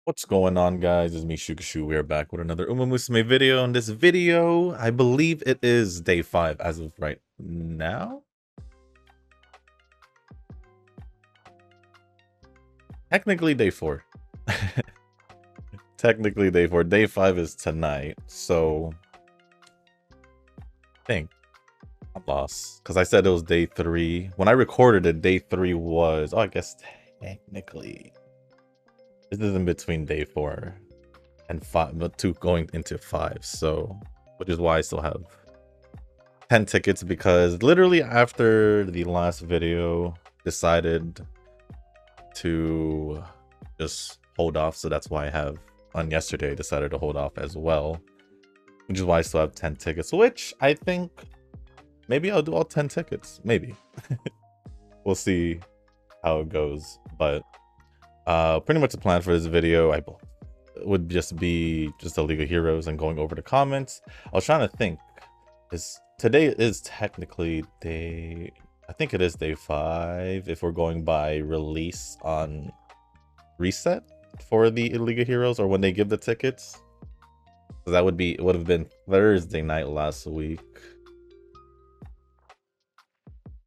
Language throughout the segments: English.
What's going on, guys? It's me, Shukashu. We are back with another umamusume video. In this video, I believe it is day 5 as of right now. Technically day 4. Technically day 4. Day 5 is tonight. So, I think I'm lost. Because I said it was day 3. When I recorded it, day 3 was... Oh, I guess technically... This is in between day 4 and 5, but 2 going into 5. So, which is why I still have 10 tickets, because literally after the last video decided to just hold off, so that's why I have on yesterday decided to hold off as well, which is why I still have 10 tickets, which I think maybe I'll do all 10 tickets, maybe. We'll see how it goes, but pretty much the plan for this video would just be just a League of Heroes and going over the comments. I was trying to think, today is technically I think it is day 5 if we're going by release on reset for the League of Heroes, or when they give the tickets. So that would have been Thursday night last week.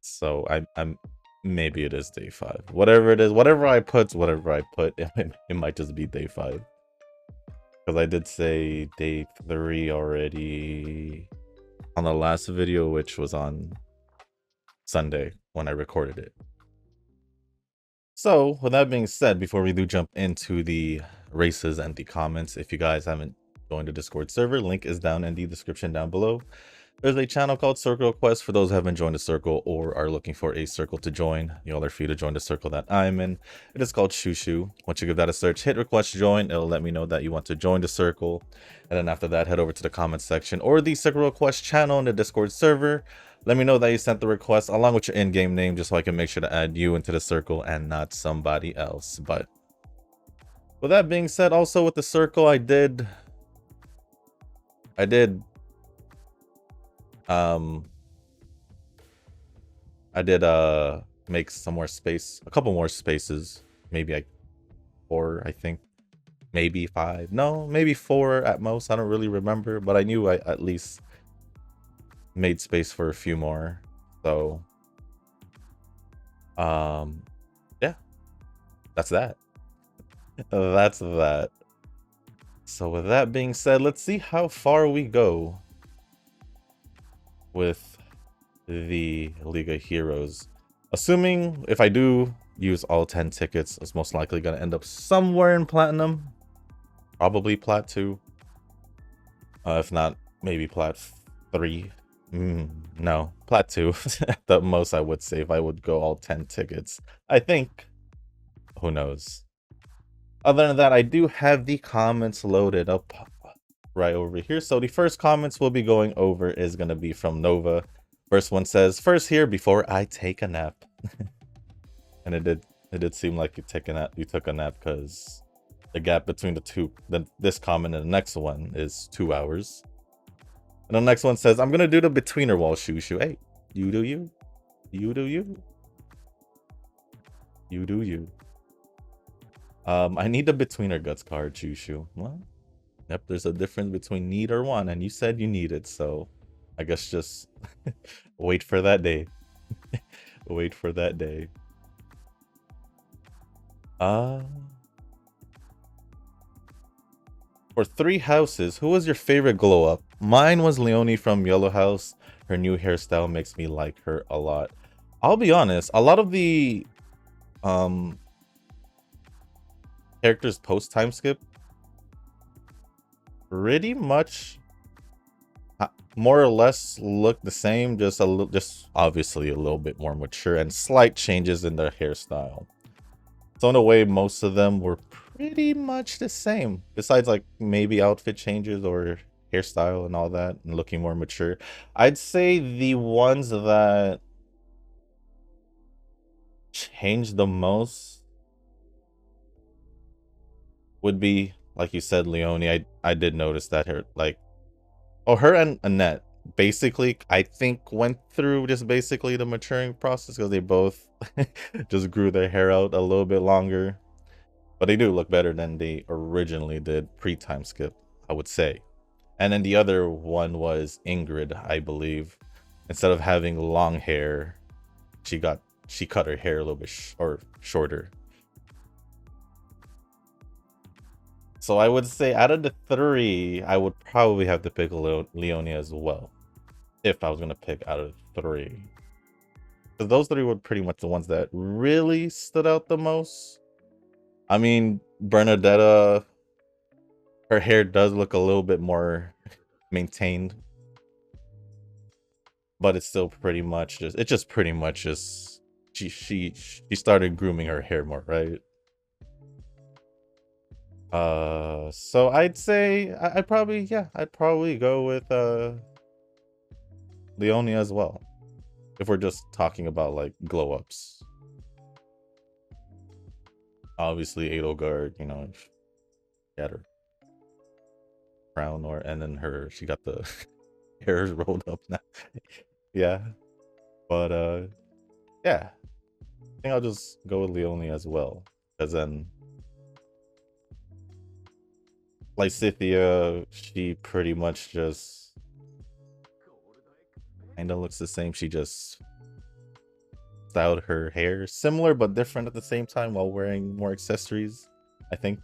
So I'm maybe it is day 5. Whatever it is, whatever I put, it might just be day 5. Because I did say day 3 already on the last video, which was on Sunday when I recorded it. So with that being said, before we do jump into the races and the comments, if you guys haven't joined the Discord server, link is down in the description down below. There's a channel called Circle Quest for those who haven't joined a circle or are looking for a circle to join. Y'all are free to join the circle that I'm in. It is called Shushu. Once you give that a search, hit request join. It'll let me know that you want to join the circle. And then after that, head over to the comments section or the Circle Quest channel in the Discord server. Let me know that you sent the request along with your in-game name, just so I can make sure to add you into the circle and not somebody else. But with that being said, also with the circle, I did make some more space, a couple more spaces, maybe 4, I think, maybe 5, no, maybe 4 at most. I don't really remember, but I knew I at least made space for a few more. So yeah, that's that. That's that. So with that being said, let's see how far we go with the League of Heroes. Assuming if I do use all 10 tickets, it's most likely going to end up somewhere in Platinum. Probably Plat 2. If not, maybe Plat 3. No, Plat 2. At the most, I would say if I would go all 10 tickets. I think. Who knows? Other than that, I do have the comments loaded up right over here. So the first comments we'll be going over is going to be from Nova. First one says, "First here before I take a nap." And it did seem like you took a nap, because the gap between this comment and the next one is 2 hours. And the next one says, "I'm gonna do the betweener wall, Shushu." Hey, you do you. You do you. You do you. I need the betweener guts card, Shushu. Well, yep, there's a difference between need or want, and you said you need it, so I guess just wait for that day. Wait for that day. For 3 houses, who was your favorite glow up? Mine was Leonie from Yellow House. Her new hairstyle makes me like her a lot. I'll be honest, a lot of the characters post time skip pretty much more or less look the same, just obviously a little bit more mature and slight changes in their hairstyle. So in a way, most of them were pretty much the same, besides like maybe outfit changes or hairstyle and all that, and looking more mature. I'd say the ones that changed the most would be, like you said, Leonie. I did notice that her and Annette basically, I think, went through just basically the maturing process because they both just grew their hair out a little bit longer. But they do look better than they originally did pre-time skip, I would say. And then the other one was Ingrid, I believe. Instead of having long hair, she cut her hair a little bit or shorter. So I would say out of the three, I would probably have to pick Leonie as well. If I was gonna pick out of three. Because those three were pretty much the ones that really stood out the most. I mean, Bernadetta, her hair does look a little bit more maintained. But it's still pretty much just pretty much just she started grooming her hair more, right? So I'd say I'd probably go with Leonie as well. If we're just talking about like glow ups. Obviously Edelgard, you know, she had her crown and then she got the hairs rolled up now. Yeah. But yeah. I think I'll just go with Leonie as well. Because then like Scythia, she pretty much just kind of looks the same. She just styled her hair similar but different at the same time while wearing more accessories, I think.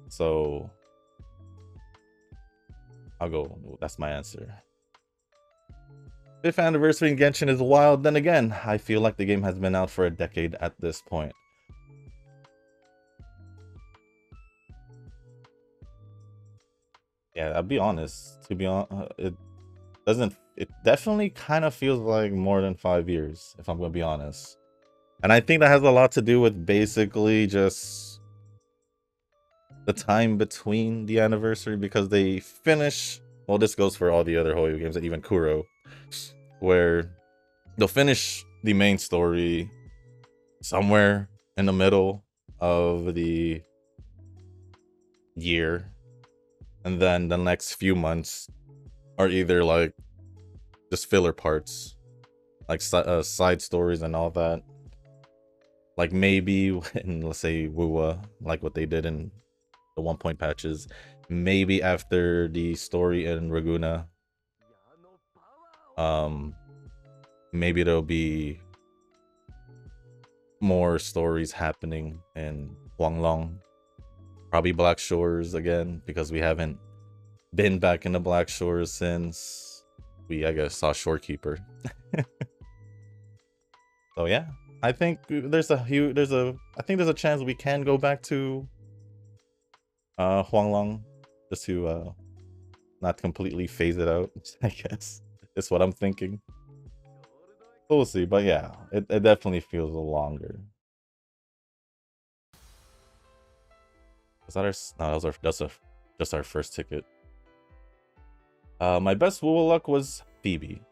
So I'll go. That's my answer. 5th anniversary in Genshin is wild. Then again, I feel like the game has been out for a decade at this point. Yeah, I'll be honest. To be honest, it definitely kind of feels like more than 5 years, if I'm gonna be honest. And I think that has a lot to do with basically just the time between the anniversary, because they finish, well, this goes for all the other Hoyo games, even Kuro, where they'll finish the main story somewhere in the middle of the year, and then the next few months are either like just filler parts, like side stories and all that. Like maybe in, let's say, Wuwa, like what they did in the 1 point patches, maybe after the story in Raguna, maybe there'll be more stories happening in Huanglong, probably Black Shores again, because we haven't been back in the Black Shores since we, I guess, saw Shorekeeper. So yeah, I think there's a chance we can go back to Huanglong, just to not completely phase it out, I guess. That's what I'm thinking. We'll see, but yeah, it definitely feels longer. Was that our? No, just our first ticket. My best Woo luck was Phoebe.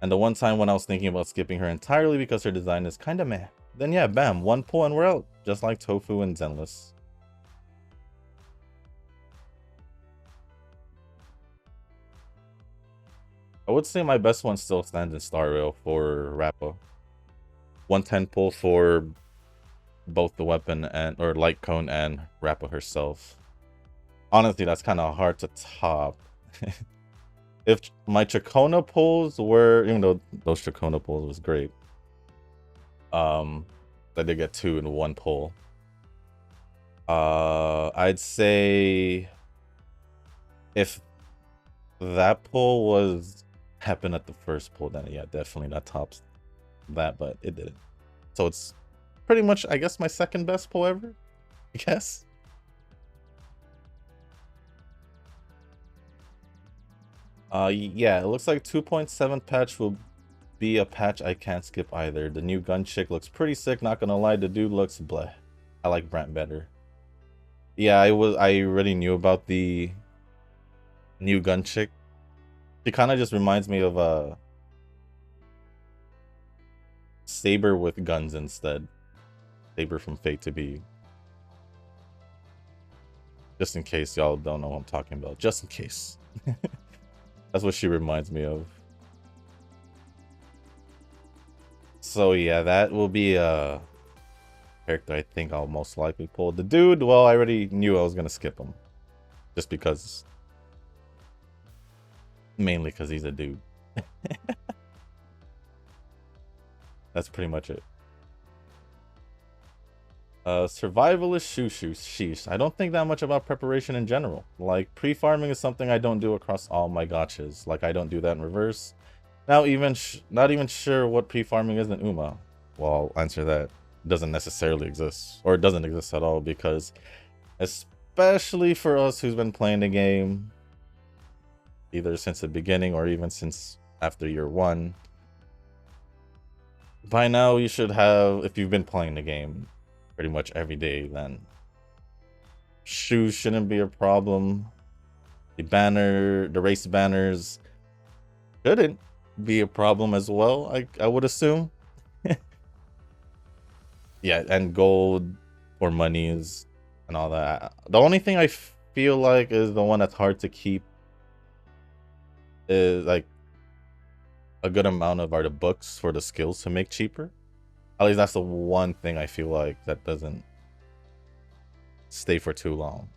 And the one time when I was thinking about skipping her entirely because her design is kinda meh. Then yeah, bam, 1 pull and we're out. Just like Tofu and Zenless. I would say my best one still stands in Star Rail for Rappa. 110 pull for both the weapon or light cone and Rappa herself. Honestly, that's kind of hard to top. If my Chacona pulls were, even though those Chacona pulls was great, I did get 2 in 1 pull. I'd say if that pull was happened at the first pull, then yeah, definitely that tops that, but it didn't. So it's pretty much, I guess, my second best pull ever, I guess. Yeah, it looks like 2.7 patch will be a patch I can't skip either. The new gun chick looks pretty sick, not gonna lie. The dude looks bleh. I like Brent better. Yeah, I already knew about the new gun chick. She kind of just reminds me of a Saber with guns instead. Saber from Fate to Be. Just in case y'all don't know what I'm talking about. Just in case. That's what she reminds me of. So yeah, that will be a character I think I'll most likely pull. The dude, well, I already knew I was gonna skip him. Just because. Mainly because he's a dude. That's pretty much it. Survivalist shoo-shoo. Sheesh. I don't think that much about preparation in general. Like, pre-farming is something I don't do across all my gachas. Like, I don't do that in reverse. Now, not even sure what pre-farming is in Uma. Well, I'll answer that. It doesn't necessarily exist. Or it doesn't exist at all, because especially for us who's been playing the game either since the beginning or even since after year 1, by now you should have, if you've been playing the game pretty much every day, then shoes shouldn't be a problem. The race banners shouldn't be a problem as well, I would assume. Yeah, and gold or monies and all that. The only thing I feel like is the one that's hard to keep is like a good amount of are the books for the skills to make cheaper. At least that's the one thing I feel like that doesn't stay for too long.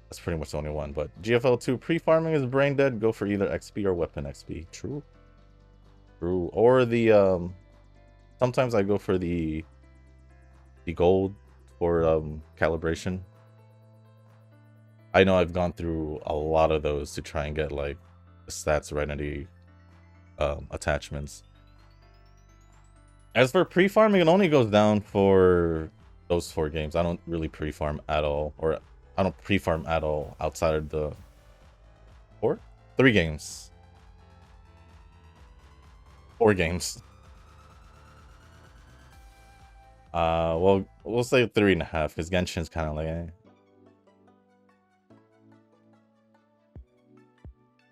That's pretty much the only one. But GFL2 pre-farming is brain dead. Go for either XP or weapon XP. True. True. Or the sometimes I go for the gold for calibration. I know I've gone through a lot of those to try and get like the stats right in the attachments. As for pre-farming, it only goes down for those 4 games. I don't really pre-farm at all, or I don't pre-farm at all outside of the 3 games. 4 games. Well, we'll say 3.5 because Genshin's kind of like, eh.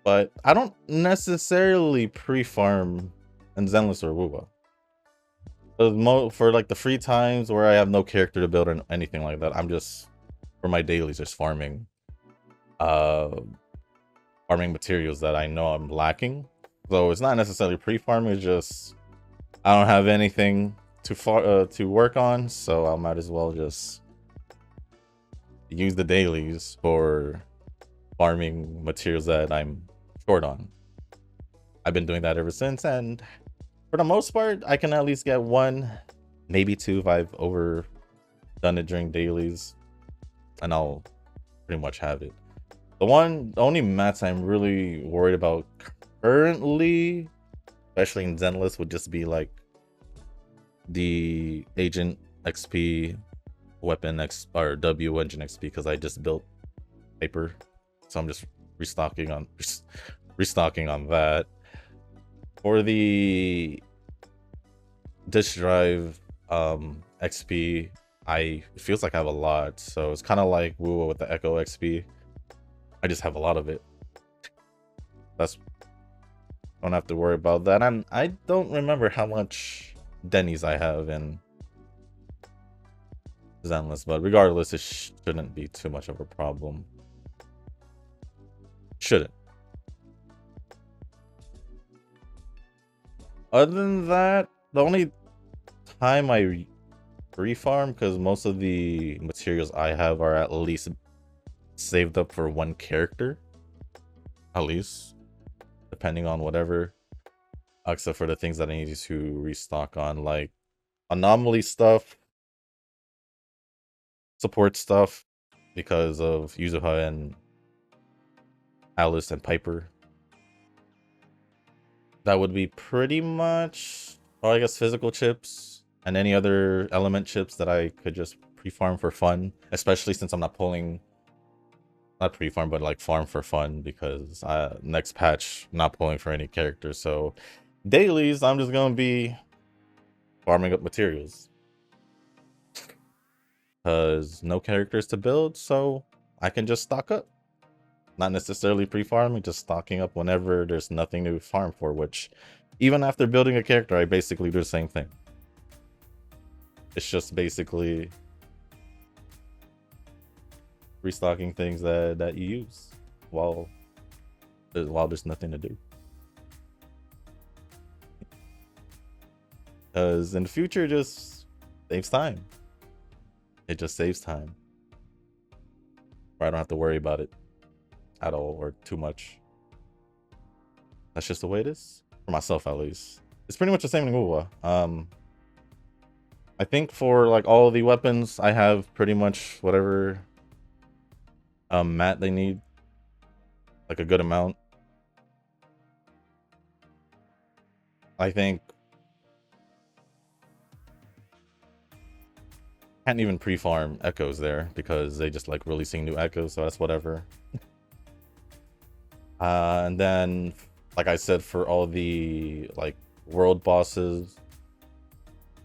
But I don't necessarily pre-farm in Zenless or Wuwa. For like the free times where I have no character to build or anything like that, I'm just, for my dailies, just farming materials that I know I'm lacking. So it's not necessarily pre-farming, it's just I don't have anything to work on, so I might as well just use the dailies for farming materials that I'm short on. I've been doing that ever since, and for the most part, I can at least get 1, maybe 2 if I've overdone it during dailies, and I'll pretty much have it. The only mats I'm really worried about currently, especially in Zenless, would just be like the Agent XP, Weapon X, or W Engine XP, because I just built Paper, so I'm just restocking on that. For the disk drive XP, it feels like I have a lot, so it's kind of like Wuwa with the Echo XP. I just have a lot of it. Don't have to worry about that. And I don't remember how much Denny's I have in Zenless, but regardless, it shouldn't be too much of a problem. Shouldn't. Other than that, the only time I re-farm, because most of the materials I have are at least saved up for 1 character, at least, depending on whatever, except for the things that I need to restock on, like anomaly stuff, support stuff, because of Yuzuha and Alice and Piper. That would be pretty much, or I guess physical chips and any other element chips that I could just pre-farm for fun, especially since I'm not pulling, not pre-farm, but like farm for fun, because next patch, I'm not pulling for any characters. So dailies, I'm just going to be farming up materials, because no characters to build, so I can just stock up. Not necessarily pre-farming, just stocking up whenever there's nothing to farm for, which even after building a character, I basically do the same thing. It's just basically restocking things that you use while there's nothing to do. Because in the future, it just saves time. It just saves time. Or I don't have to worry about it at all or too much. That's just the way it is for myself, at least. It's pretty much the same in Google. I think for like all the weapons, I have pretty much whatever mat they need, like a good amount. I think can't even pre-farm echoes there because they just like releasing new echoes, so that's whatever. And then, like I said, for all the like world bosses,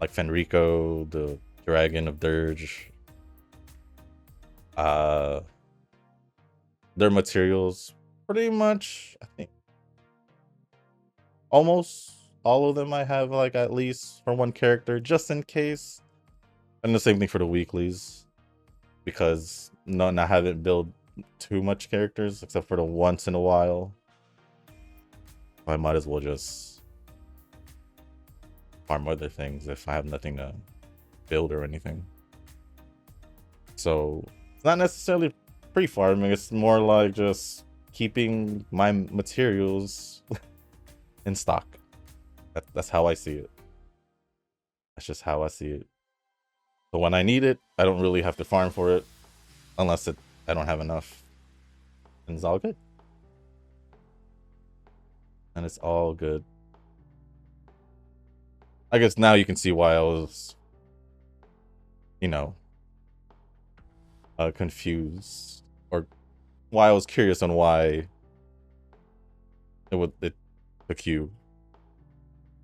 like Fenrico, the Dragon of Dirge, their materials pretty much, I think, almost all of them I have like at least for one character, just in case. And the same thing for the weeklies, because none I haven't built too much characters except for the once in a while. I might as well just farm other things if I have nothing to build or anything. So it's not necessarily pre-farming, it's more like just keeping my materials in stock. That's how I see it. That's just how I see it. So when I need it, I don't really have to farm for it unless I don't have enough. And it's all good. And it's all good. I guess now you can see why I was, you know, confused, or why I was curious on why it took you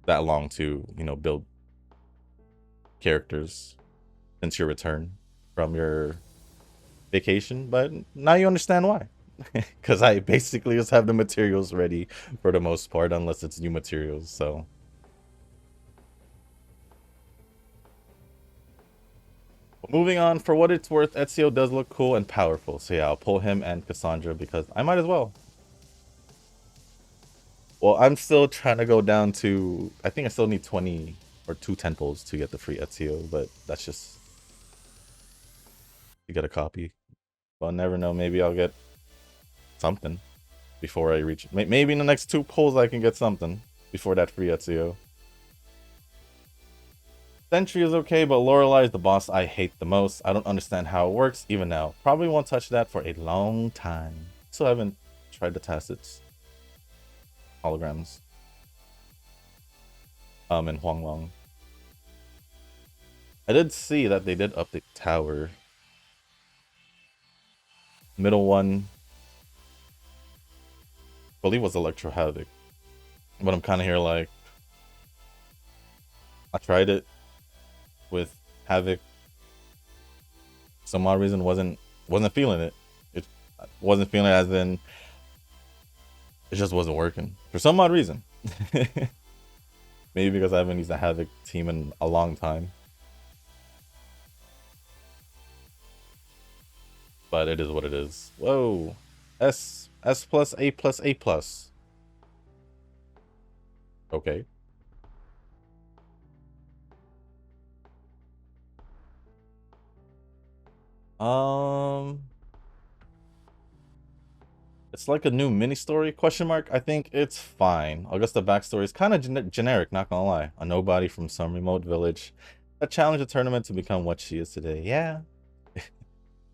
that long to, you know, build characters since your return from your vacation. But now you understand why. Because I basically just have the materials ready for the most part, unless it's new materials. So moving on, for what it's worth, Ezio does look cool and powerful. So yeah, I'll pull him and Cassandra because I might as well. Well, I'm still trying to go down to, I think I still need 20 or 2 temples to get the free Ezio, but that's just, you get a copy. But I'll never know, maybe I'll get something before I reach, maybe in the next 2 pulls I can get something before that free Ezio. Sentry is okay, but Lorelei is the boss I hate the most. I don't understand how it works, even now. Probably won't touch that for a long time. Still haven't tried the Tacit's holograms. In Huanglong. I did see that they did update tower. Middle one, I believe, was Electro Havoc. But I'm kind of here like, I tried it with Havoc. Some odd reason wasn't feeling it. It wasn't feeling it, as in it just wasn't working for some odd reason. Maybe because I haven't used a Havoc team in a long time. But it is what it is. Whoa. S plus A plus A plus. Okay. It's like a new mini story, question mark. I think it's fine. I guess the backstory is kind of generic, not gonna lie. A nobody from some remote village that challenged a tournament to become what she is today. Yeah.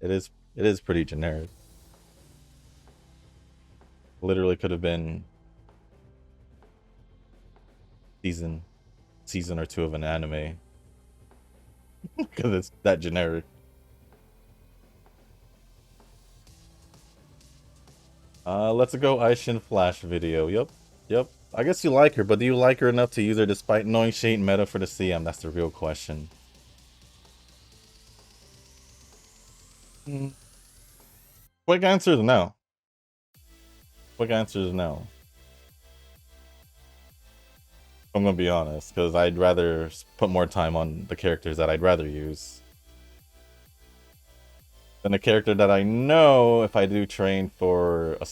It is pretty generic. Literally could have been season or 2 of an anime. Because it's that generic. Let's go Aishin Flash video. Yep. I guess you like her, but do you like her enough to use her despite knowing she ain't meta for the CM? That's the real question. Quick answer is no. Quick answer is no. I'm gonna be honest, because I'd rather put more time on the characters that I'd rather use. Then a character that I know if I do train for a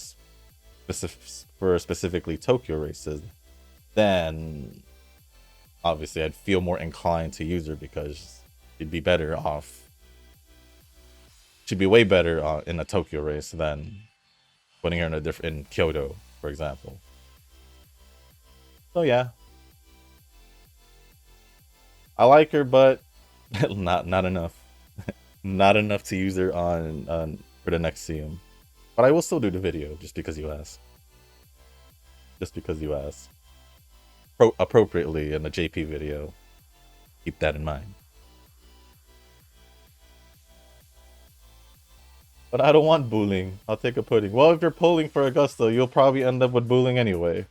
specifically Tokyo races, then obviously I'd feel more inclined to use her because she'd be better off. She'd be way better in a Tokyo race than putting her in in Kyoto, for example. So yeah, I like her, but not enough. Not enough to use her on for the next CM. But I will still do the video just because you asked. Just because you asked. Appropriately in the JP video. Keep that in mind. But I don't want bullying. I'll take a pudding. Well, if you're pulling for Augusta, you'll probably end up with bullying anyway.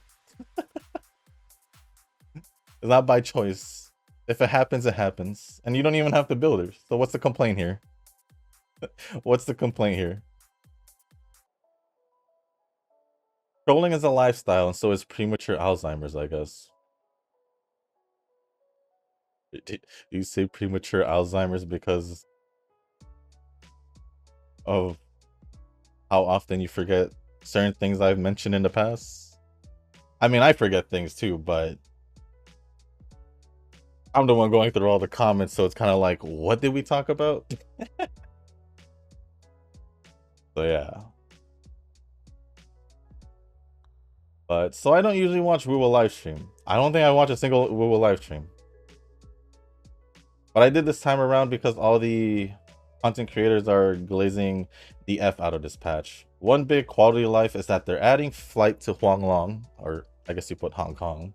It's not by choice. If it happens, it happens. And you don't even have to build her. So what's the complaint here? What's the complaint here? Trolling is a lifestyle, and so is premature Alzheimer's, I guess. You say premature Alzheimer's because of how often you forget certain things I've mentioned in the past? I mean, I forget things too, but I'm the one going through all the comments, so it's kind of like, what did we talk about? So yeah. But so I don't usually watch Woowa live stream. I don't think I watch a single Woowa live stream. But I did this time around because all the content creators are glazing the F out of this patch. One big quality of life is that they're adding flight to Huanglong, or I guess you put Hong Kong,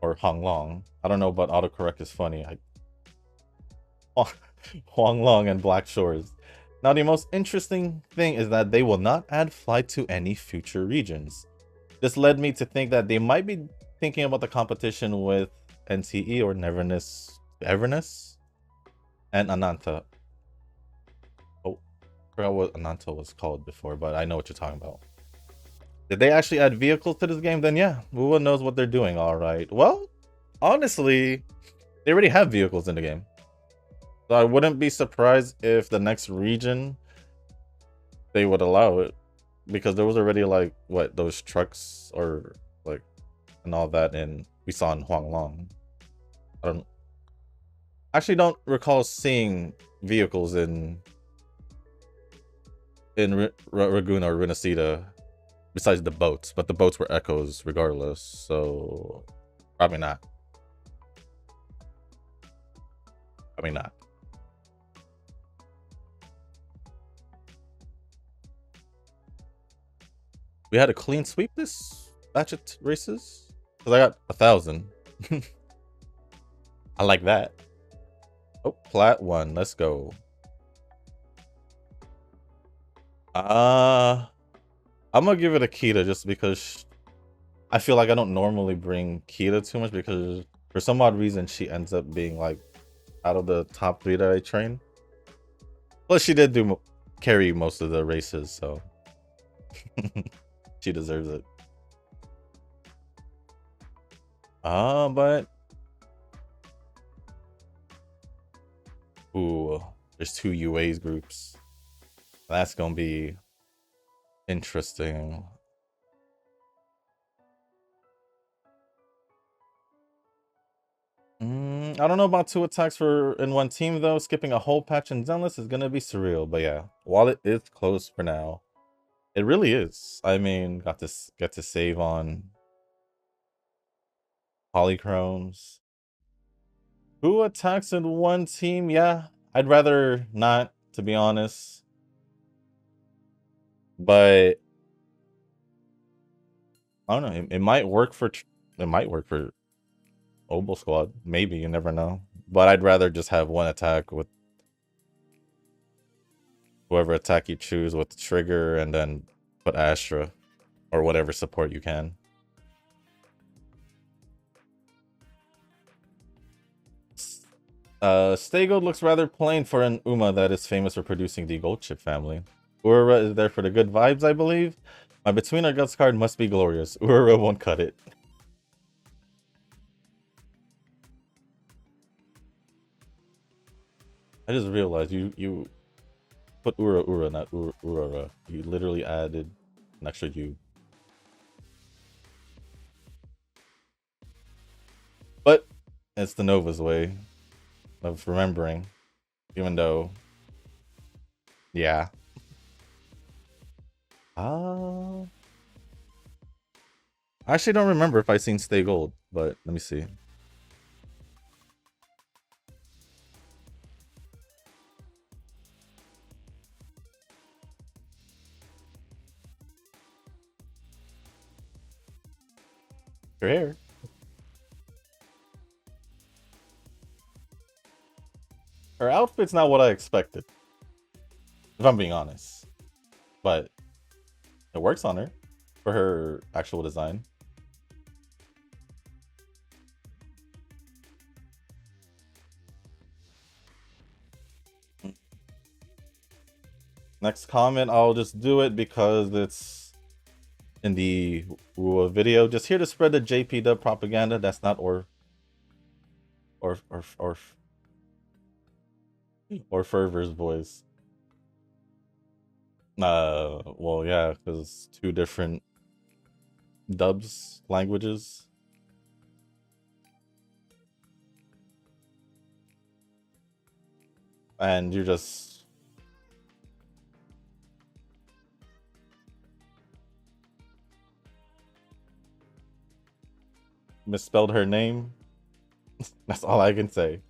or Honglong. I don't know, but autocorrect is funny. Huanglong and Black Shores. Now, the most interesting thing is that they will not add flight to any future regions. This led me to think that they might be thinking about the competition with NTE or Everness, and Ananta. Oh, I forgot what Ananta was called before, but I know what you're talking about. Did they actually add vehicles to this game? Then yeah, Wuwa knows what they're doing, all right. Well, honestly, they already have vehicles in the game. So I wouldn't be surprised if the next region, they would allow it. Because there was already like, what, those trucks or like, and all that we saw in Huanglong. I actually don't recall seeing vehicles in Ragoon or Renacida besides the boats, but the boats were echoes regardless, so probably not. Probably not. We had a clean sweep this batch of races because I got 1,000. I like that. Oh, plat 1. Let's go. I'm gonna give it a Kita just because I feel like I don't normally bring Kita too much because for some odd reason she ends up being like out of the top 3 that I train. Plus she did carry most of the races, so she deserves it. But ooh, there's 2 UAs groups. That's gonna be interesting. I don't know about 2 attacks in one team though. Skipping a whole patch in Zenless is gonna be surreal. But yeah, while it is close for now, it really is. I mean, get to save on polychromes. Who attacks in one team? Yeah, I'd rather not, to be honest. But I don't know. It might work for Obel Squad. Maybe, you never know. But I'd rather just have one attack with whoever attack you choose with the trigger and then put Astra or whatever support you can. Stay Gold looks rather plain for an Uma that is famous for producing the Gold Chip family. Urara is there for the good vibes, I believe. My Between Our Guts card must be glorious. Urara won't cut it. I just realized you put Ura, not Urara. You literally added an extra U. But it's the Nova's way of remembering, even though, yeah. I actually don't remember if I seen Stay Gold, but let me see. Your hair. Her outfit's not what I expected, if I'm being honest. But it works on her for her actual design. Next comment, I'll just do it because it's in the video. Just here to spread the JP dub propaganda. That's not or Fervor's voice. Well, yeah, because two different dubs, languages. And you just misspelled her name. That's all I can say.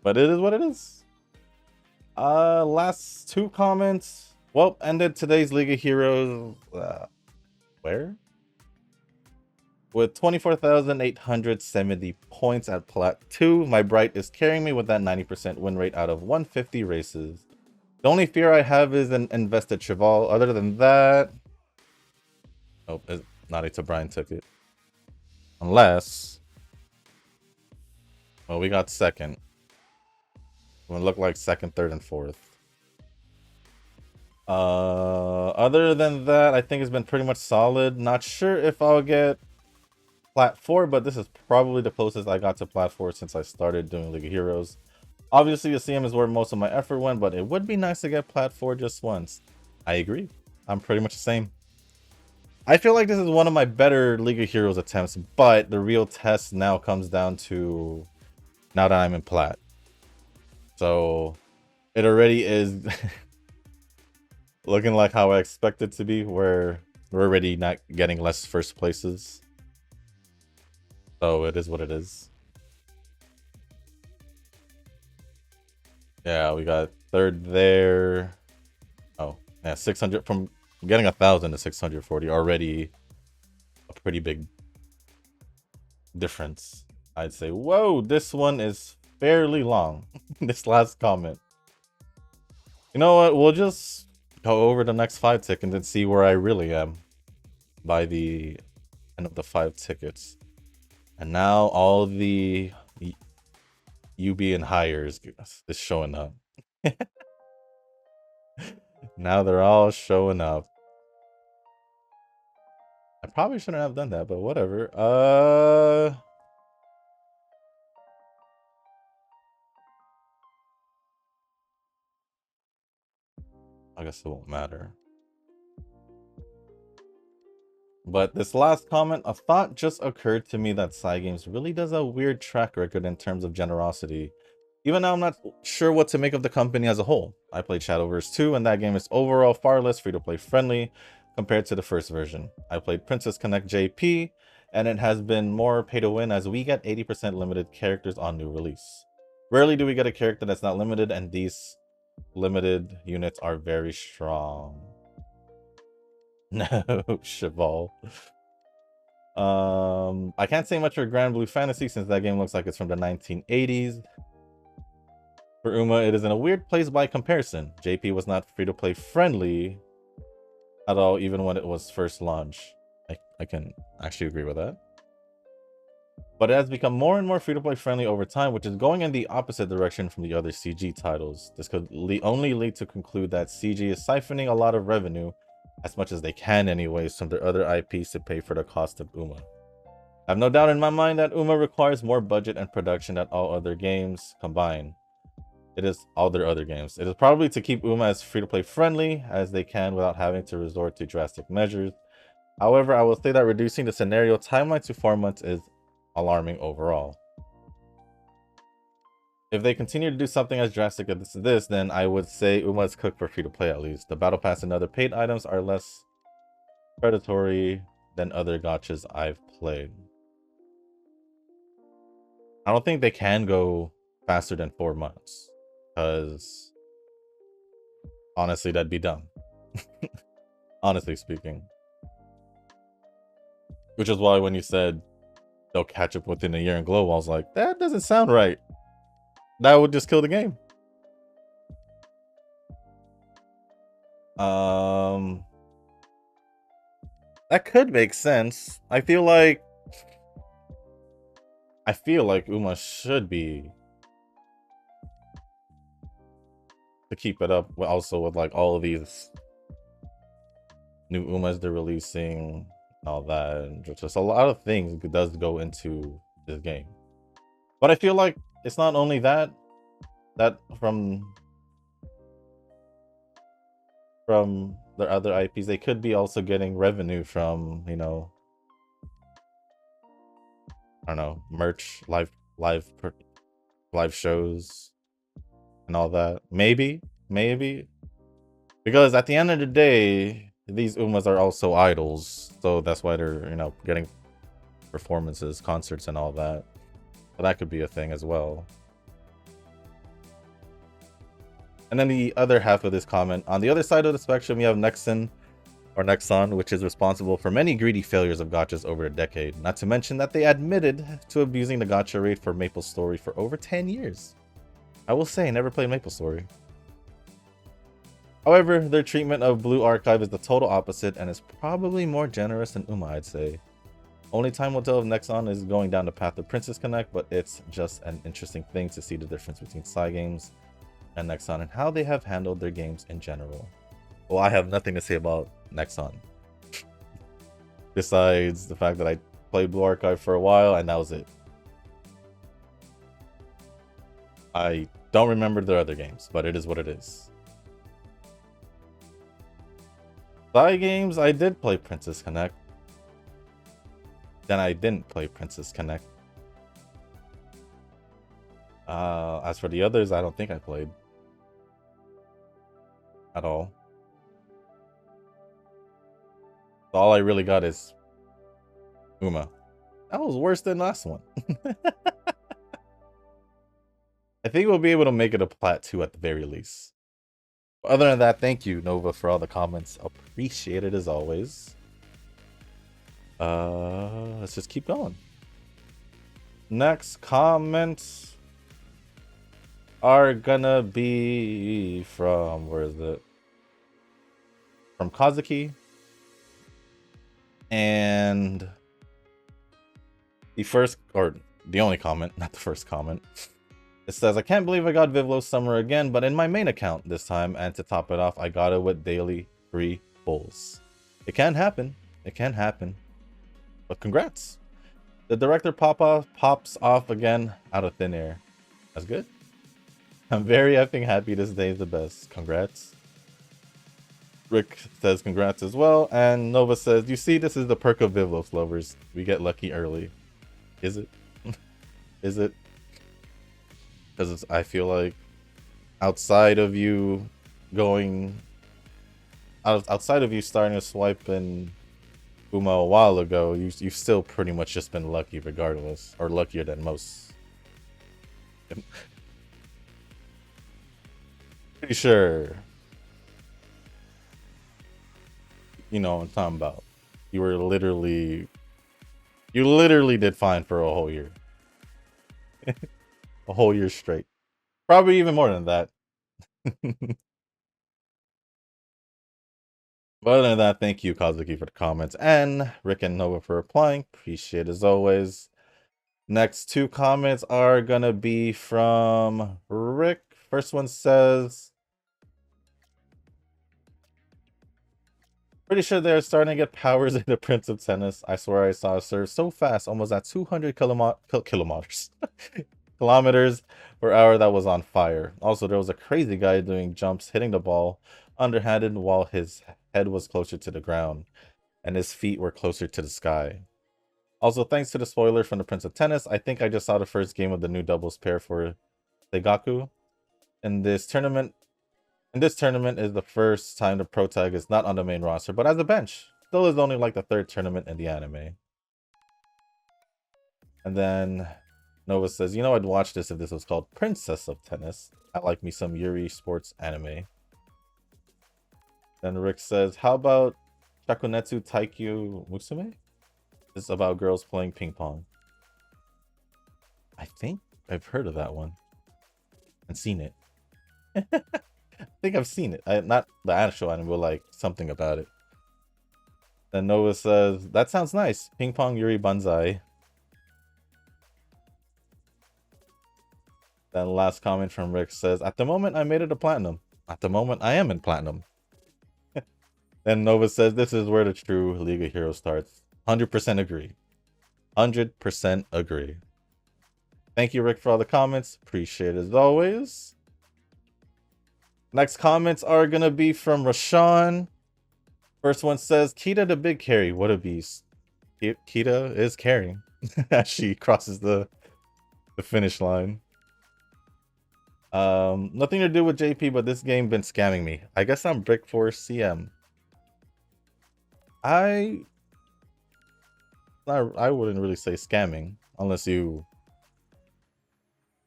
But it is what it is. Last two comments. Well, ended today's League of Heroes. Where? With 24,870 points at Plat 2, my Bright is carrying me with that 90% win rate out of 150 races. The only fear I have is an invested Cheval. Other than that... Oh, it's not a Brian took it. Unless... Well, we got second. It would look like second, third, and fourth. Other than that, I think it's been pretty much solid. Not sure if I'll get Plat 4, but this is probably the closest I got to Plat 4 since I started doing League of Heroes. Obviously, the CM is where most of my effort went, but it would be nice to get Plat 4 just once. I agree. I'm pretty much the same. I feel like this is one of my better League of Heroes attempts, but the real test now comes down to now that I'm in Plat. So it already is looking like how I expect it to be, where we're already not getting less first places. So it is what it is. Yeah, we got third there. Oh, yeah, 600 from getting 1,000 to 640 already a pretty big difference, I'd say. Whoa, this one is fairly long. This last comment. You know what? We'll just go over the next 5 tickets and see where I really am by the end of the 5 tickets. And now all the UB and hires is showing up. Now they're all showing up. I probably shouldn't have done that, but whatever. I guess it won't matter. But this last comment, a thought just occurred to me that Cygames really does a weird track record in terms of generosity. Even now, I'm not sure what to make of the company as a whole. I played Shadowverse 2, and that game is overall far less free-to-play friendly compared to the first version. I played Princess Connect JP, and it has been more pay-to-win as we get 80% limited characters on new release. Rarely do we get a character that's not limited, and these limited units are very strong. No, Cheval. I can't say much for Grand Blue Fantasy since that game looks like it's from the 1980s. For Uma, it is in a weird place by comparison. JP was not free-to-play friendly at all, even when it was first launched. I can actually agree with that. But it has become more and more free-to-play friendly over time, which is going in the opposite direction from the other CG titles. This could only lead to conclude that CG is siphoning a lot of revenue, as much as they can anyways, from their other IPs to pay for the cost of Uma. I have no doubt in my mind that Uma requires more budget and production than all other games combined. It is all their other games. It is probably to keep Uma as free-to-play friendly as they can without having to resort to drastic measures. However, I will say that reducing the scenario timeline to 4 months is alarming overall. If they continue to do something as drastic as this, then I would say Uma is cooked for free-to-play at least. The Battle Pass and other paid items are less predatory than other gachas I've played. I don't think they can go faster than 4 months, because honestly, that'd be dumb. Honestly speaking. Which is why when you said they'll catch up within a year and glow, I was like, that doesn't sound right. That would just kill the game. That could make sense. I feel like Uma should be to keep it up also with like all of these new Umas they're releasing, all that, and just a lot of things does go into this game. But I feel like it's not only that from their other IPs, they could be also getting revenue from, you know, I don't know, merch, live shows and all that. Maybe because at the end of the day, these Umas are also idols, so that's why they're, you know, getting performances, concerts, and all that. But that could be a thing as well. And then the other half of this comment, on the other side of the spectrum, you have Nexon, which is responsible for many greedy failures of gachas over a decade. Not to mention that they admitted to abusing the gacha rate for MapleStory for over 10 years. I will say, I never played MapleStory. However, their treatment of Blue Archive is the total opposite and is probably more generous than Uma, I'd say. Only time will tell if Nexon is going down the path of Princess Connect, but it's just an interesting thing to see the difference between Cygames and Nexon and how they have handled their games in general. Well, I have nothing to say about Nexon. Besides the fact that I played Blue Archive for a while and that was it. I don't remember their other games, but it is what it is. Cygames, I did play Princess Connect. Then I didn't play Princess Connect. As for the others, I don't think I played at all. So all I really got is Uma. That was worse than last one. I think we'll be able to make it a Plat 2 at the very least. But other than that, thank you, Nova, for all the comments. Appreciate it as always. Let's just keep going. Next comments are gonna be from, where is it? From Kazuki. And the first, or the only comment, not the first comment. It says, I can't believe I got Vivlo Summer again, but in my main account this time, and to top it off, I got it with daily free bulls. It can happen. It can happen. But congrats. The director pops off again out of thin air. That's good. I'm very effing happy this day is the best. Congrats. Rick says congrats as well. And Nova says, you see, this is the perk of Vivlos lovers. We get lucky early. Is it? Is it? Because I feel like outside of you going... outside of you starting to swipe in Uma a while ago, you've still pretty much just been lucky regardless. Or luckier than most. Pretty sure... You know what I'm talking about. You literally did fine for a whole year. A whole year straight. Probably even more than that. But other than that, thank you, Kazuki, for the comments. And Rick and Nova for replying. Appreciate it as always. Next two comments are gonna be from Rick. First one says, pretty sure they're starting to get powers in the Prince of Tennis. I swear I saw a serve so fast, almost at 200 kilometers. kilometers per hour that was on fire. Also, there was a crazy guy doing jumps, hitting the ball underhanded while his head was closer to the ground and his feet were closer to the sky. Also, thanks to the spoiler from the Prince of Tennis, I think I just saw the first game of the new doubles pair for Seigaku. In this tournament, is the first time the pro tag is not on the main roster, but as a bench. Still is only like the third tournament in the anime. And then Nova says, you know, I'd watch this if this was called Princess of Tennis. I like me some Yuri sports anime. Then Rick says, how about Shakunetsu Taikyu Musume? This is about girls playing ping pong. I think I've heard of that one and seen it. I think I've seen it. Not the actual anime, but like something about it. Then Nova says, that sounds nice. Ping pong Yuri Banzai. Then last comment from Rick says, at the moment I made it to platinum. At the moment I am in platinum. Then Nova says, this is where the true League of Heroes starts. 100% agree. 100% agree. Thank you, Rick, for all the comments. Appreciate it as always. Next comments are going to be from Rashawn. First one says, Kita the big carry. What a beast. Kita is carrying as she crosses the finish line. Nothing to do with JP, but this game been scamming me. I guess I'm Brick Force CM. I wouldn't really say scamming unless you.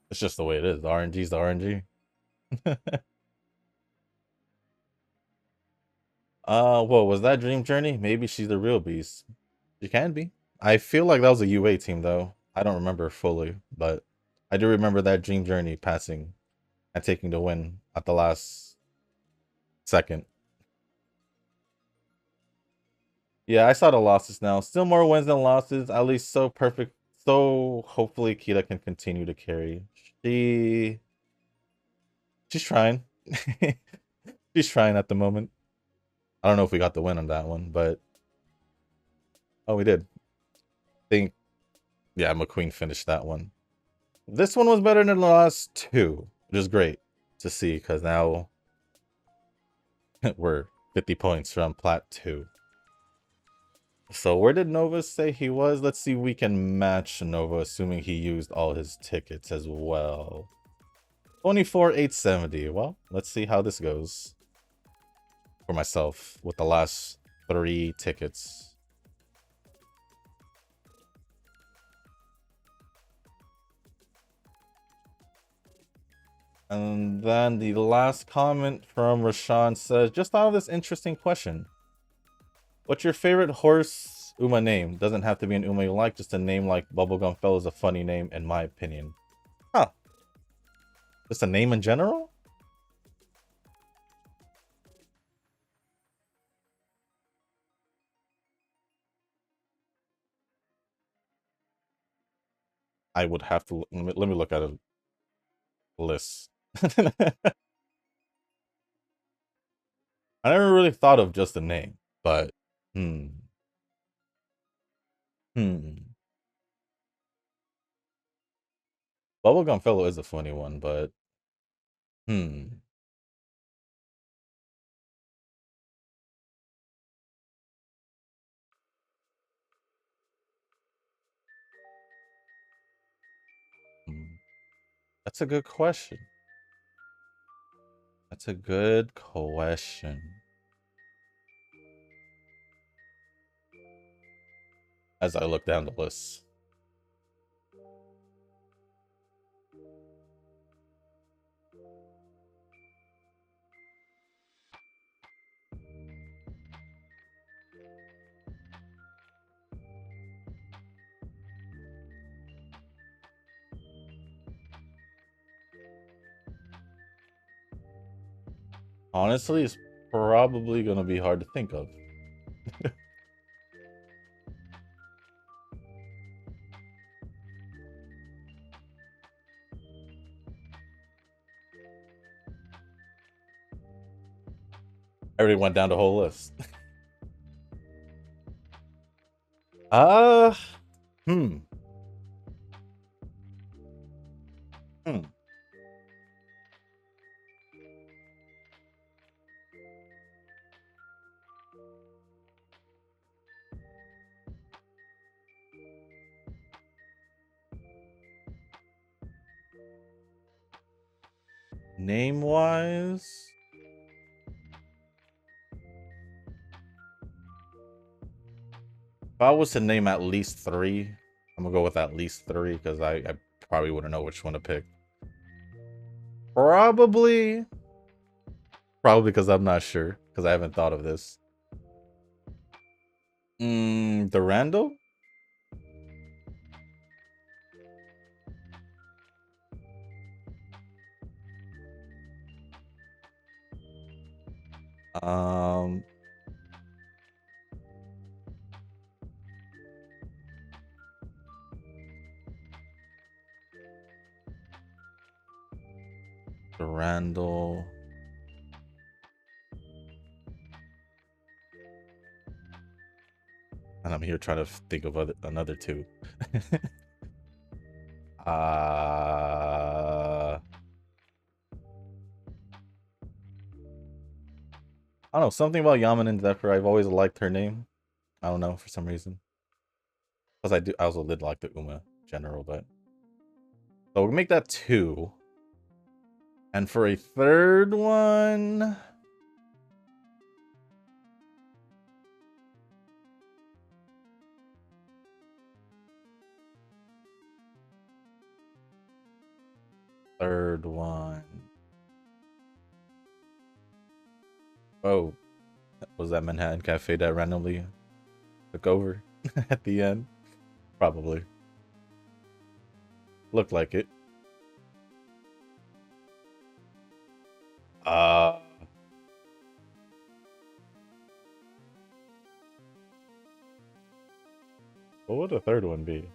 It's just the way it is. The RNG's the RNG. Whoa, was that Dream Journey? Maybe she's the real beast. She can be. I feel like that was a UA team though. I don't remember fully, but I do remember that Dream Journey passing and taking the win at the last second. Yeah, I saw the losses now. Still more wins than losses. At least so perfect. So hopefully Kita can continue to carry. She's trying. She's trying at the moment. I don't know if we got the win on that one, but oh, we did. I think, yeah, McQueen finished that one. This one was better than the last two, which is great to see because now we're 50 points from Plat 2. So where did Nova say he was? Let's see if we can match Nova, assuming he used all his tickets as well. 24,870. Well, let's see how this goes for myself with the last 3 tickets. And then the last comment from Rashawn says, just thought of this interesting question. What's your favorite horse Uma name? Doesn't have to be an Uma you like, just a name like Bubblegum Fellow is a funny name in my opinion. Huh. Just a name in general? I would have to let me look at a list. I never really thought of just a name, but Bubblegum Fellow is a funny one, but That's a good question. That's a good question. As I look down the list. Honestly, it's probably going to be hard to think of. I already went down the whole list. Name-wise, if I was to name at least 3, I'm gonna go with at least 3 because I probably wouldn't know which one to pick. Probably because I'm not sure because I haven't thought of this. The Randall? Um, the Randall. And I'm here trying to think of another 2. I don't know, something about Yaman and Zephyr. I've always liked her name. I don't know, for some reason. Plus I also did like the Uma in general, but so we'll make that 2. And for a third one, oh, was that Manhattan Cafe that randomly took over at the end? Probably. Looked like it. What would the third one be?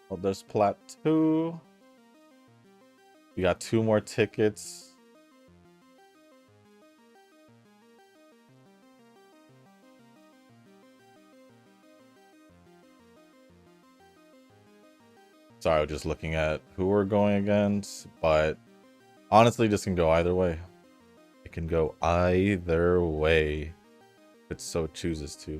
Well, there's Plat 2. We got 2 more tickets. Sorry, I was just looking at who we're going against, but honestly, this can go either way. It can go either way if it so chooses to.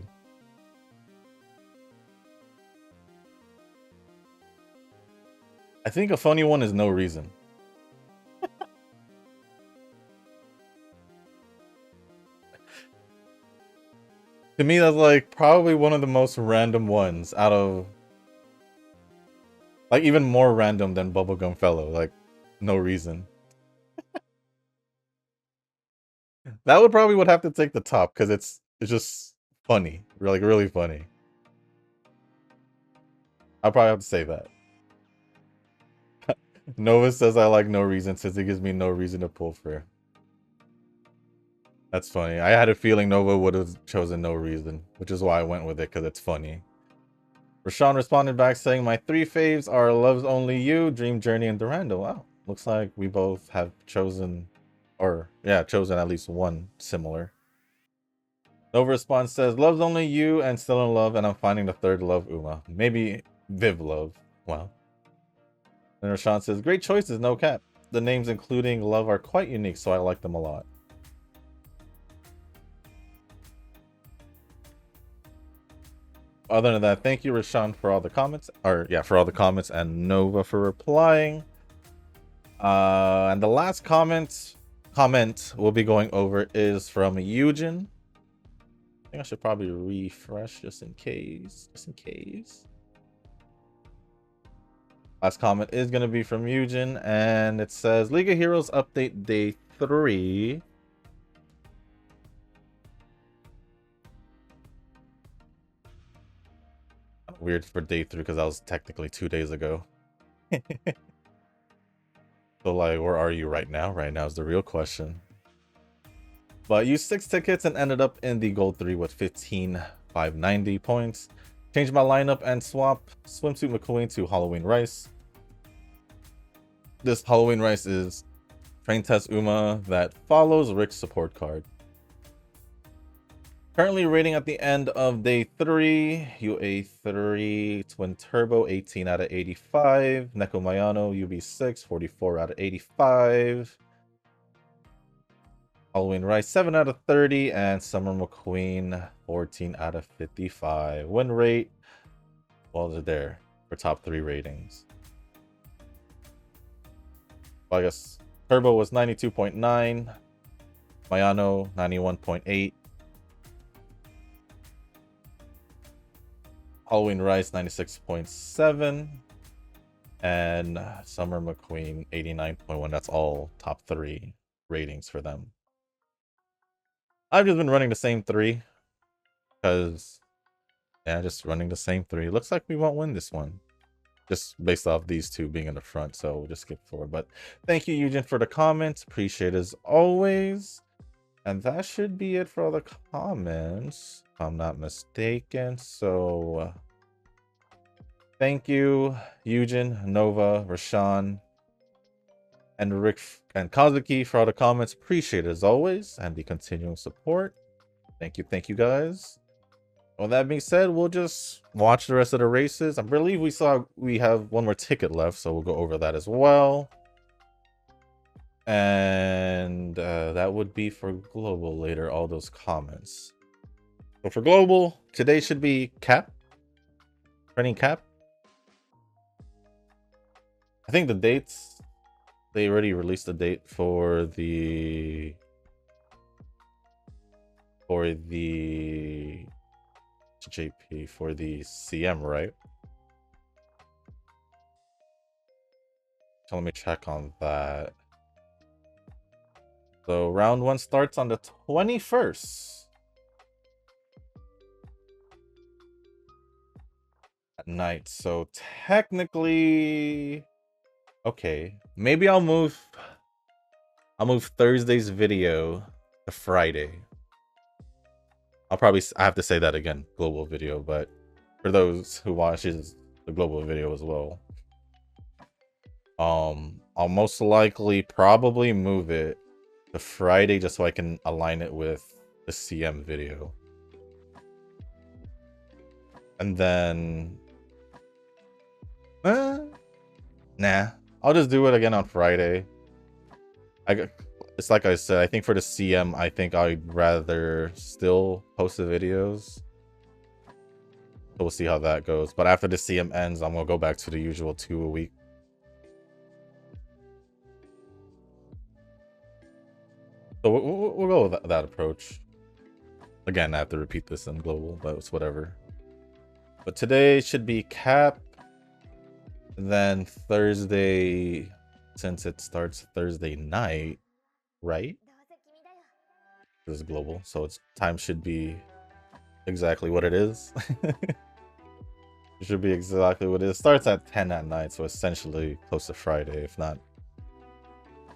I think a funny one is No Reason. To me, that's like probably one of the most random ones out of, like, even more random than Bubblegum Fellow. Like, No Reason. That would have to take the top because it's just funny, like really funny. I'll probably have to say that. Nova says I like No Reason since it gives me no reason to pull for. That's funny. I had a feeling Nova would have chosen No Reason, which is why I went with it because it's funny. Rashawn responded back saying, my 3 faves are Love's Only You, Dream Journey, and Durando. Wow. Looks like we both have chosen, chosen at least one similar. Nova response says, Love's Only You and Still in Love, and I'm finding the third love, Uma. Maybe Viv Love. Wow. And Rashawn says, great choices, no cap. The names including Love are quite unique, so I like them a lot. Other than that, thank you, Rashawn, for all the comments. For all the comments, and Nova for replying. And the last comment we'll be going over is from Eugen. I think I should probably refresh just in case. Last comment is going to be from Eugen, and it says, League of Heroes Update Day 3. Weird for Day 3 because that was technically 2 days ago. So, like, where are you right now? Right now is the real question. But used 6 tickets and ended up in the Gold 3 with 15,590 points. Changed my lineup and swap Swimsuit McQueen to Halloween Rice. This Halloween Rice is Train Test Uma that follows Rick's support card. Currently rating at the end of Day 3, UA3 Twin Turbo 18 out of 85, Neko Mayano UB6 44 out of 85, Halloween Rice, 7 out of 30. And Summer McQueen, 14 out of 55. Win rate, well, they're there for top 3 ratings. Well, I guess Turbo was 92.9. Mayano, 91.8. Halloween Rice, 96.7. And Summer McQueen, 89.1. That's all top 3 ratings for them. I've just been running the same 3 because, yeah, just running the same 3. Looks like we won't win this one, just based off these 2 being in the front. So we'll just skip forward. But thank you, Eugen, for the comments. Appreciate it as always. And that should be it for all the comments, if I'm not mistaken. So thank you, Eugen, Nova, Rashawn, and Rick and Kazuki for all the comments. Appreciate it as always, and the continuing support. Thank you guys. With that being said, we'll just watch the rest of the races. I believe we have one more ticket left, so we'll go over that as well. And that would be for global later, all those comments. But for global, today should be cap. Training cap. I think the dates, they already released the date for the JP, for the CM, right? So let me check on that. So round 1 starts on the 21st at night. So technically, okay, maybe I'll move Thursday's video to Friday. I have to say that again, global video, but for those who watches the global video as well, I'll most likely probably move it to Friday just so I can align it with the CM video. And then nah, I'll just do it again on Friday. It's like I said, I think for the CM, I think I'd rather still post the videos. So we'll see how that goes. But after the CM ends, I'm gonna go back to the usual 2 a week. So we'll go with that approach. Again, I have to repeat this in global, but it's whatever. But today should be cap. Then Thursday, since it starts Thursday night, right? This is global, so its time should be exactly what it is. It should be exactly what it is. It starts at 10 at night, so essentially close to Friday, if not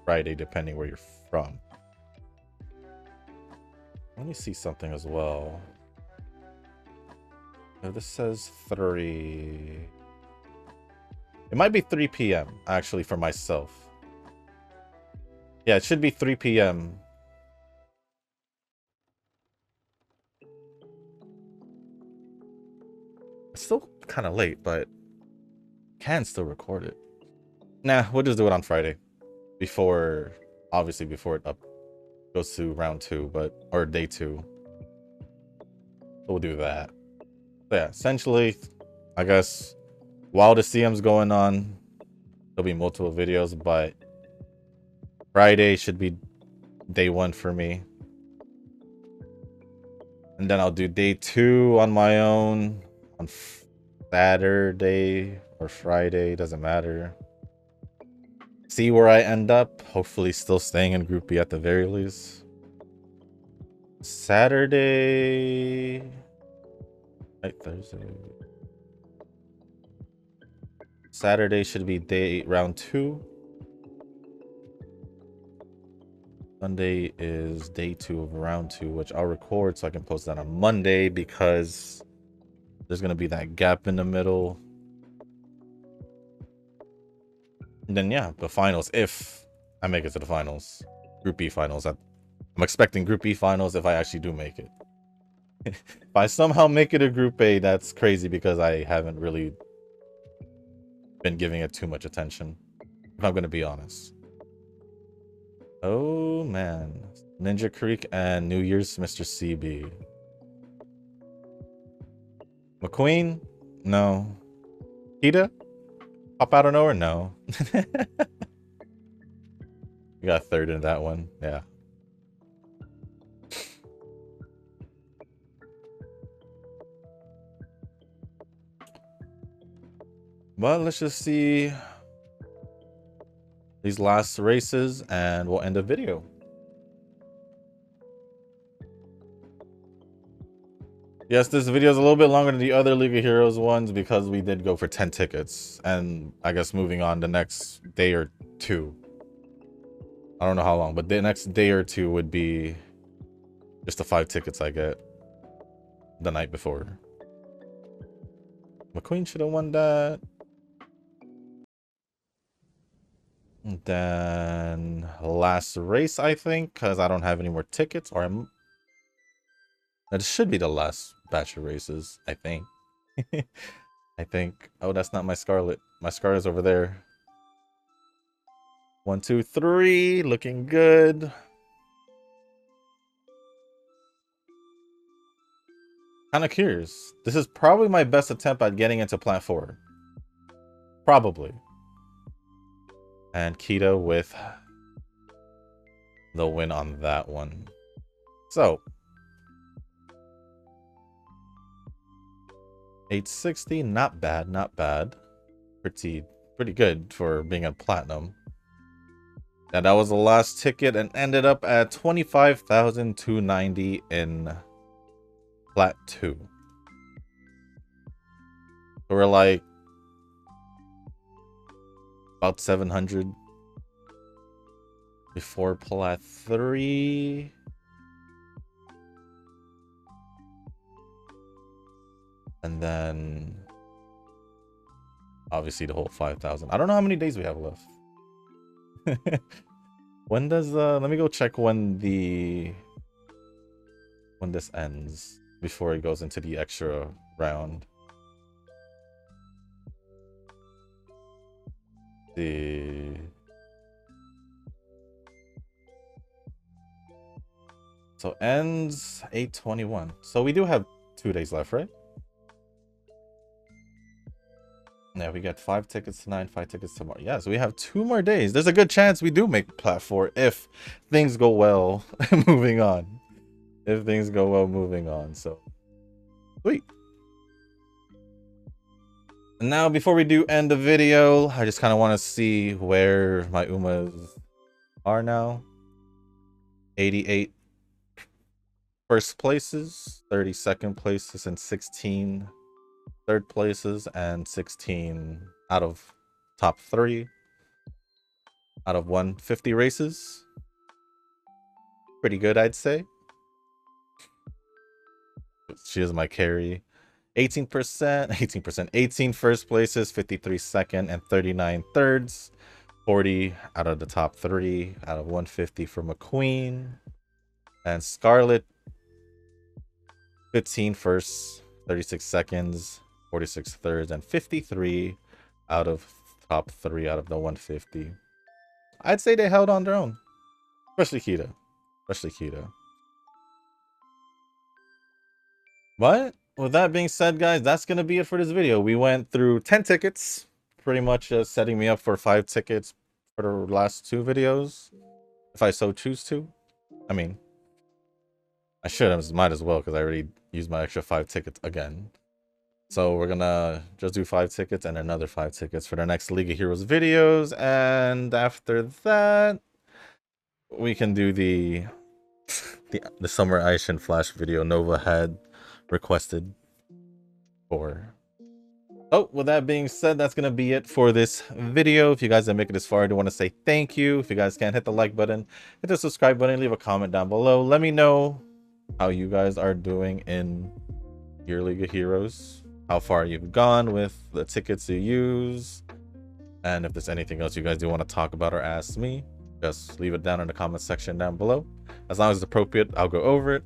Friday, depending where you're from. Let me see something as well. Now this says 3. It might be 3 p.m. actually for myself. Yeah, it should be 3 p.m. It's still kind of late, but can still record it. Nah, we'll just do it on Friday. Obviously before it goes to round 2, or day 2. So we'll do that. So yeah, essentially, I guess while the CM's going on, there'll be multiple videos, but Friday should be day 1 for me. And then I'll do day 2 on my own on Saturday or Friday, doesn't matter. See where I end up. Hopefully still staying in Group B at the very least. Saturday... Right, Thursday. Saturday should be round 2. Sunday is day 2 of round 2, which I'll record so I can post that on Monday because there's going to be that gap in the middle. And then, yeah, the finals, if I make it to the finals. Group B finals. I'm expecting Group B finals if I actually do make it. If I somehow make it a Group A, that's crazy because I haven't really been giving it too much attention, if I'm going to be honest. Oh, man. Ninja Creek and New Year's Mr. CB. McQueen? No. Kita? Pop out of nowhere? No. You got third in that one. Yeah. But let's just see these last races and we'll end the video. Yes, this video is a little bit longer than the other League of Heroes ones because we did go for 10 tickets. And I guess moving on the next day or two. I don't know how long, but the next day or two would be just the 5 tickets I get the night before. McQueen should have won that. And then last race, I think, because I don't have any more tickets. Or that should be the last batch of races, I think. I think. Oh, that's not my Scarlet. My Scarlet's over there. 1, 2, 3. Looking good. Kind of curious. This is probably my best attempt at getting into Plat 4. Probably. And Kita with the win on that one. So 860, not bad, not bad. Pretty good for being a platinum. And that was the last ticket and ended up at 25,290 in Plat 2. So we're like about 700 before Plat 3. And then obviously the whole 5,000. I don't know how many days we have left. When does let me go check when this ends before it goes into the extra round. So ends 8/21. So we do have 2 days left, right? Yeah, we got 5 tickets tonight, 5 tickets tomorrow. Yeah, so we have 2 more days. There's a good chance we do make Plat 4 if things go well moving on. If things go well moving on. So sweet. And now before we do end the video, I just kind of want to see where my Umas are now. 88 first places, 30 second places, and 16 third places, and 16 out of top 3 out of 150 races. Pretty good, I'd say. She is my carry. 18 first places, 53 second, and 39 thirds. 40 out of the top 3 out of 150 for McQueen. And Scarlet, 15 firsts, 36 seconds, 46 thirds, and 53 out of top 3 out of the 150. I'd say they held on their own. Especially Kita. But with that being said, guys, that's going to be it for this video. We went through 10 tickets, pretty much setting me up for 5 tickets for the last 2 videos, if I so choose to. I mean, I might as well, because I already used my extra 5 tickets again. So we're gonna just do 5 tickets and another 5 tickets for the next League of Heroes videos, and after that we can do the Summer Aishin Flash video Nova had requested for. Oh, with that being said, that's gonna be it for this video. If you guys didn't make it this far, I do want to say thank you. If you guys can, hit the like button, hit the subscribe button, leave a comment down below. Let me know how you guys are doing in your League of Heroes, how far you've gone with the tickets you use, and if there's anything else you guys do want to talk about or ask me, just leave it down in the comment section down below. As long as it's appropriate, I'll go over it.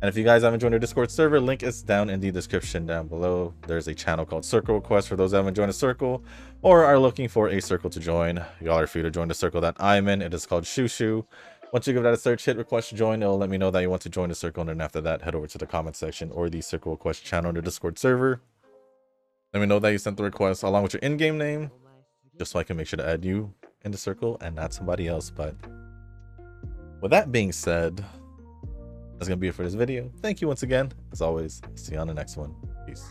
And if you guys haven't joined our Discord server, link is down in the description down below. There's a channel called Circle Request for those who haven't joined a circle or are looking for a circle to join. Y'all are free to join the circle that I'm in. It is called Shushu. Once you give that a search, hit request to join. It'll let me know that you want to join the circle, and then after that, head over to the comment section or the circle request channel in the Discord server. Let me know that you sent the request along with your in-game name, just so I can make sure to add you in the circle and not somebody else. But with that being said, that's gonna be it for this video. Thank you once again. As always, see you on the next one. Peace.